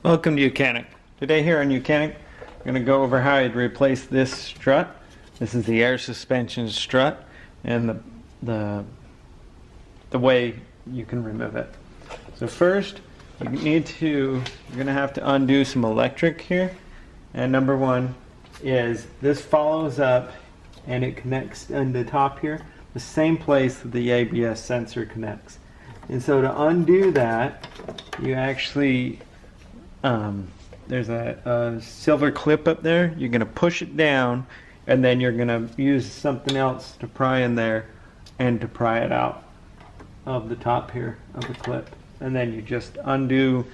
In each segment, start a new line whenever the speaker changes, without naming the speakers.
Welcome to YOUCANIC. Today here on YOUCANIC, I'm going to go over how I'd replace this strut. This is the air suspension strut and the way you can remove it. So first, you're going to have to undo some electric here. And number one is this follows up and it connects in the top here, the same place that the ABS sensor connects. And so to undo that, you actually there's a silver clip up there. You're going to push it down and then you're going to use something else to pry in there and to pry it out of the top here of the clip. And then you just undo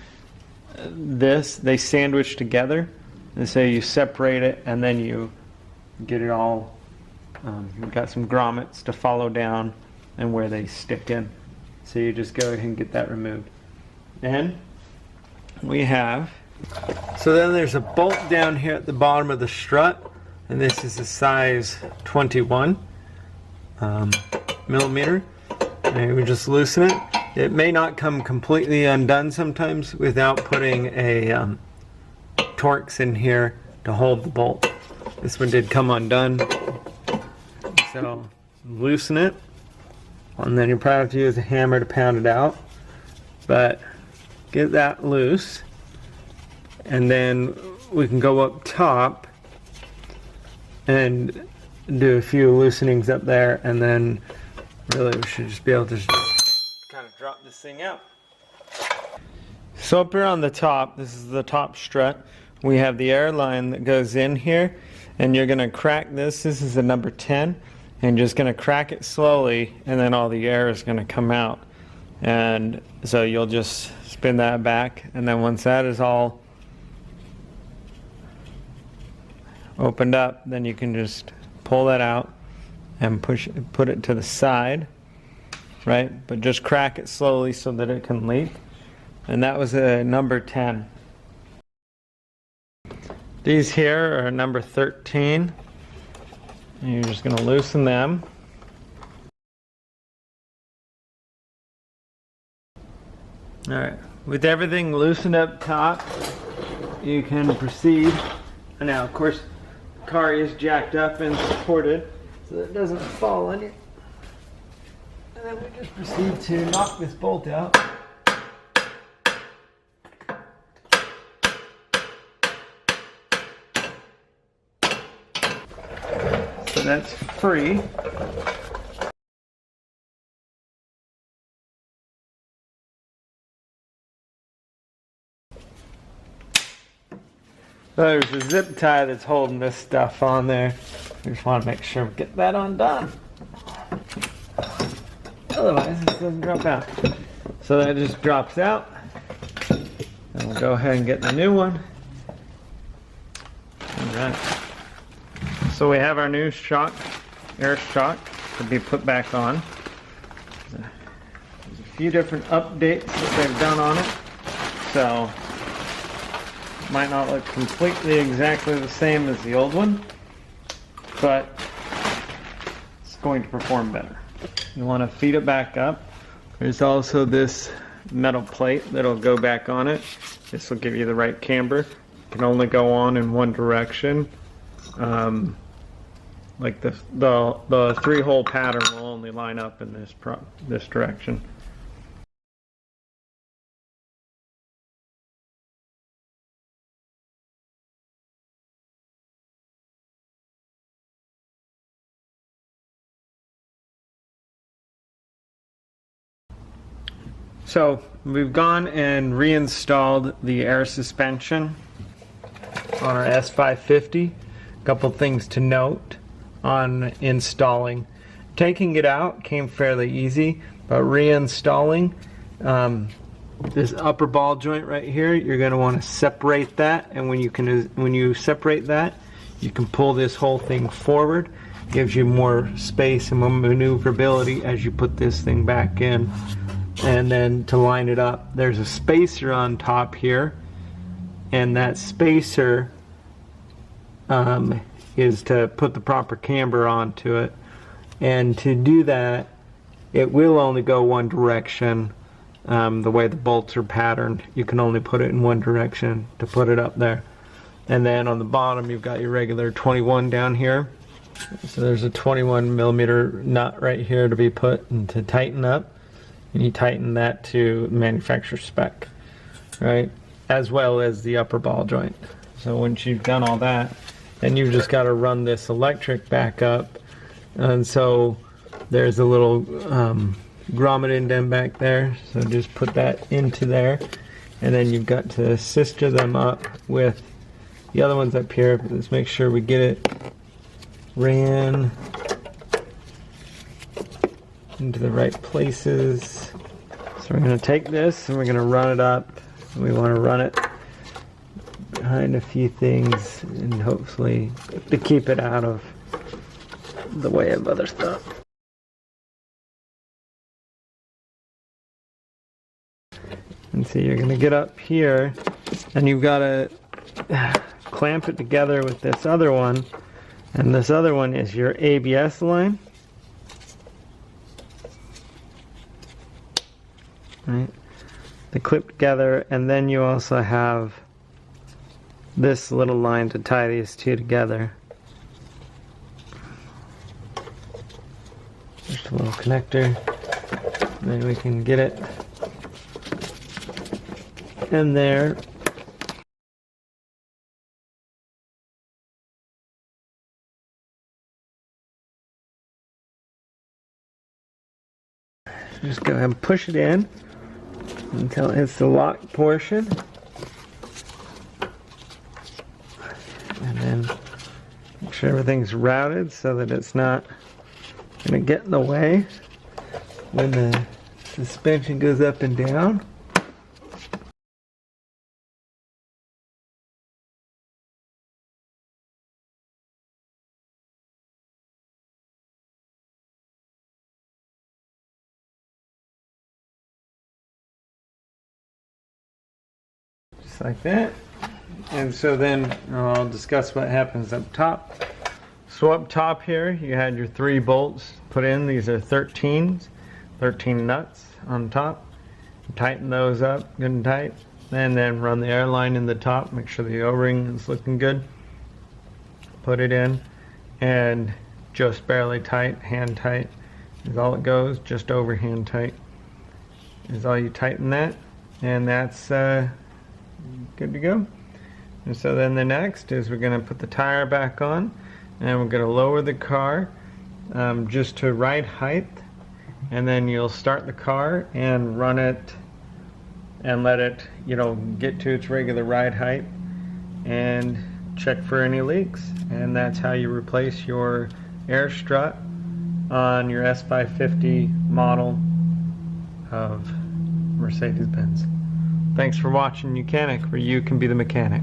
this. They sandwich together, and so you separate it and then you get it all, you've got some grommets to follow down and where they stick in. So you just go ahead and get that removed. Then we have, so then there's a bolt down here at the bottom of the strut, and this is a size 21 millimeter, and we just loosen it. It may not come completely undone sometimes without putting a Torx in here to hold the bolt. This one did come undone, so loosen it, and then you probably have to use a hammer to pound it out, but get that loose, and then we can go up top and do a few loosenings up there, and then really we should just be able to kind of drop this thing out. So up here on the top, this is the top strut, we have the air line that goes in here, and you're going to crack this. This is the number 10, and you're just going to crack it slowly, and then all the air is going to come out. And so you'll just spin that back, and then once that is all opened up, then you can just pull that out and put it to the side, right? But just crack it slowly so that it can leak. And that was a number 10. These here are number 13. And you're just going to loosen them. Alright, with everything loosened up top, you can proceed. And now, of course, the car is jacked up and supported so that it doesn't fall on you. And then we just proceed to knock this bolt out. So that's free. There's a zip tie that's holding this stuff on there. We just want to make sure we get that undone. Otherwise, this doesn't drop out. So that just drops out. And we'll go ahead and get the new one. Alright. So we have our new shock, air shock, to be put back on. There's a few different updates that they've done on it. So might not look completely exactly the same as the old one, but it's going to perform better. You want to feed it back up. There's also this metal plate that'll go back on it. This will give you the right camber. It can only go on in one direction. Like the 3-hole pattern will only line up in this direction. So we've gone and reinstalled the air suspension on our S550. A couple things to note on installing. Taking it out came fairly easy, but reinstalling this upper ball joint right here, you're going to want to separate that, and when you separate that, you can pull this whole thing forward. Gives you more space and more maneuverability as you put this thing back in. And then to line it up, there's a spacer on top here, and that spacer is to put the proper camber onto it. And to do that, it will only go one direction, the way the bolts are patterned, you can only put it in one direction to put it up there. And then on the bottom you've got your regular 21 down here. So there's a 21 millimeter nut right here to be put and to tighten up. And you tighten that to manufacturer spec, right? As well as the upper ball joint. So once you've done all that, then you've just got to run this electric back up. And so there's a little grommet indent back there. So just put that into there. And then you've got to sister them up with the other ones up here. Let's make sure we get it ran into the right places. So we're going to take this and we're going to run it up. We want to run it behind a few things and hopefully to keep it out of the way of other stuff. And so you're going to get up here and you've got to clamp it together with this other one. And this other one is your ABS line. Right? They clip together, and then you also have this little line to tie these two together. Just a little connector. Then we can get it in there. Just go ahead and push it in until it hits the lock portion. And then make sure everything's routed so that it's not going to get in the way when the suspension goes up and down. Like that. And so then I'll discuss what happens up top. So up top here you had your 3 bolts put in. These are 13s, 13 nuts on top. Tighten those up good and tight, and then run the air line in the top. Make sure the O-ring is looking good. Put it in and just barely tight, hand tight is all it goes. Just over hand tight is all you tighten that, and that's good to go. And so then the next is we're going to put the tire back on, and we're going to lower the car just to ride height, and then you'll start the car and run it and let it, you know, get to its regular ride height and check for any leaks. And that's how you replace your air strut on your S550 model of Mercedes-Benz. Thanks for watching YOUCANIC, where you can be the mechanic.